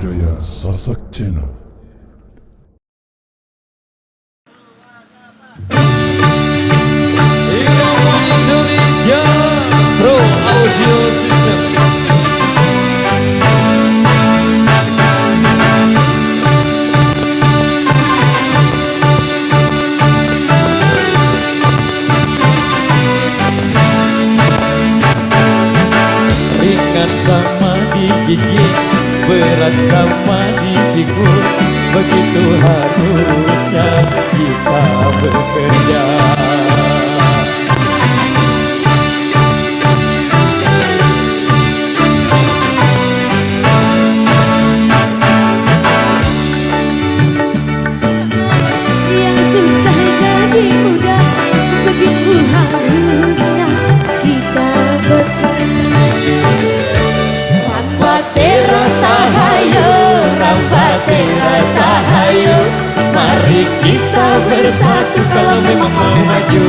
budaya Sasak Channel. Irama Indonesia Pro Audio System. Ringan sama dijijik, berat sama dipikul, begitu harusnya kita bekerja. Yang susah jadi mudah, begitu harusnya kita bekerja. Rambatera tahayu, rambatera tahayu, mari kita bersatu kalau memang mau maju.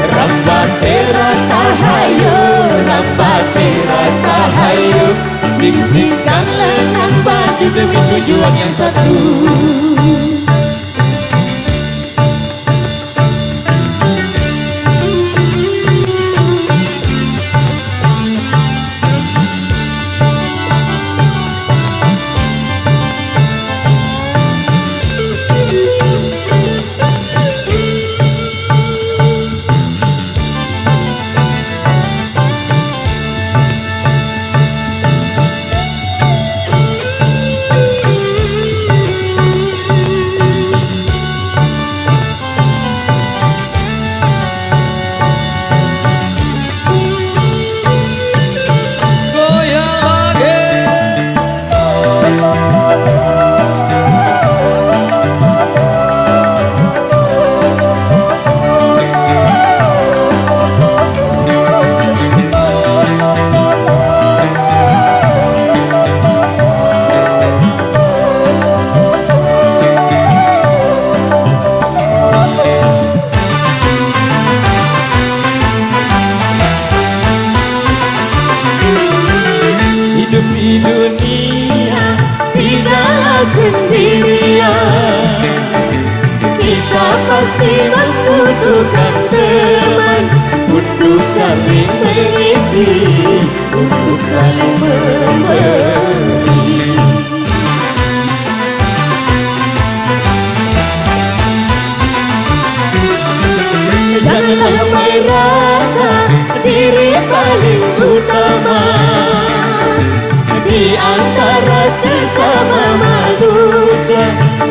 Rambatera tahayu, rambatera tahayu, sing-singkan lengan baju demi tujuan yang satu. Hidup di dunia tidaklah sendirian, kita pasti membutuhkan teman untuk saling mengisi, untuk saling memberi. Janganlah merasa diri paling utama di antara sesama manusia,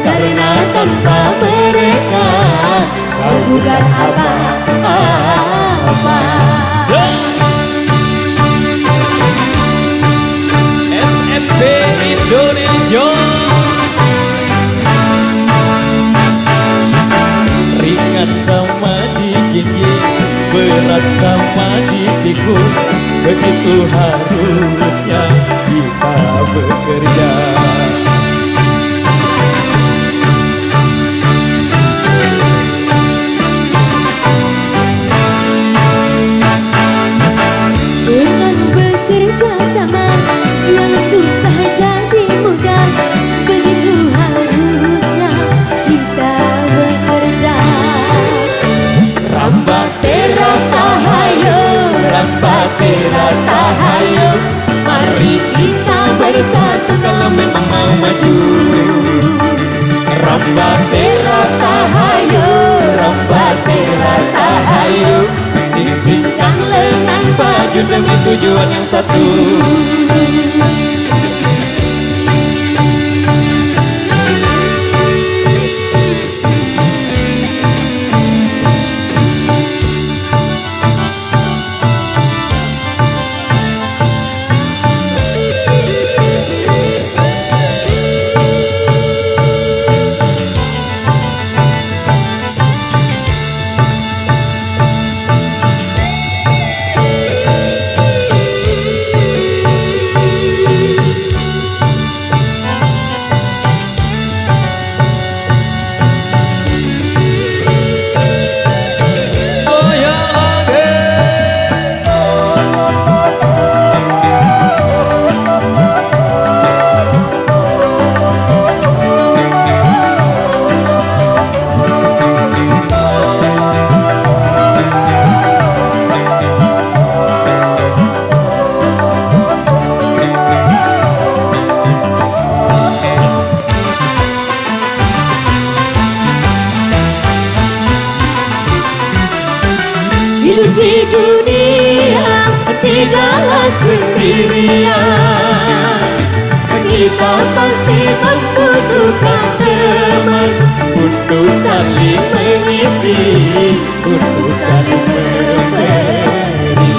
karena tanpa mereka kau bukan apa-apa. SNB Indonesia. Ringan sama dijinjing, berat sama dipikul, begitu harusnya kita bekerja. Dengan bekerja sama, yang susah jadi mudah, begitu harusnya kita bekerja. Rambatera tahayu, rambatera tahayu, mari kita bersatu kalau memang mau maju. Rambatera tahayu, rambatera tahayu, sing-singkan lengan baju demi tujuan yang satu. di dunia tidaklah sendirian. Kita pasti membutuhkan teman Untuk saling mengisi, untuk saling memberi.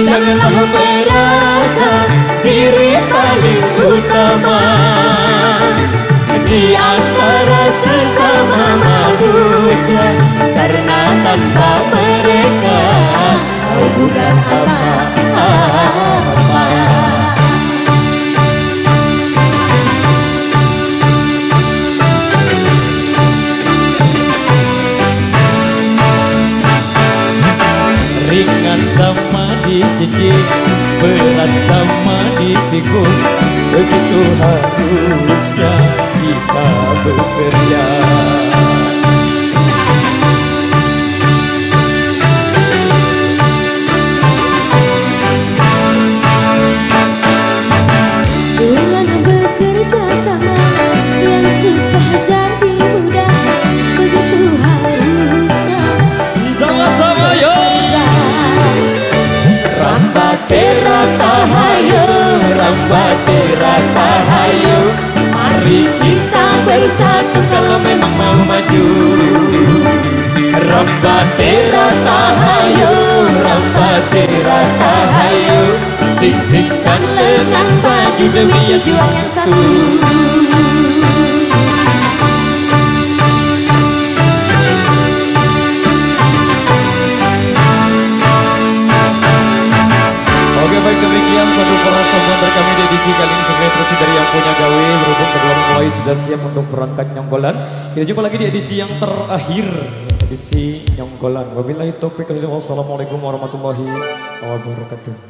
Janganlah merasa diri paling utama Di antara sesama manusia, karena tanpa mereka kau bukan apa-apa. ringan sama dijijik, berat sama dipikul. Begitu harusnya kita bekerja. Dengan bekerja sama yang susah jadi mudah. Begitu harusnya Sama-sama yo. Rambatera tahayo, Rambatera tahayu, mari kita bersatu kalau memang mau maju. Rambatera tahayu, Rambatera tahayu, sisihkan lengan baju demi yang juang yang satu. Oke, baik, demikian satu perasaan dari kami di edisi kali ini sesuai instruksi dari yang punya gawe. Berhubung kedua mempelai sudah siap untuk berangkat nyonggolan. Kita jumpa lagi di edisi yang terakhir, edisi nyonggolan. Wabillahi taufiq wal hidayah. Wassalamualaikum warahmatullahi wabarakatuh.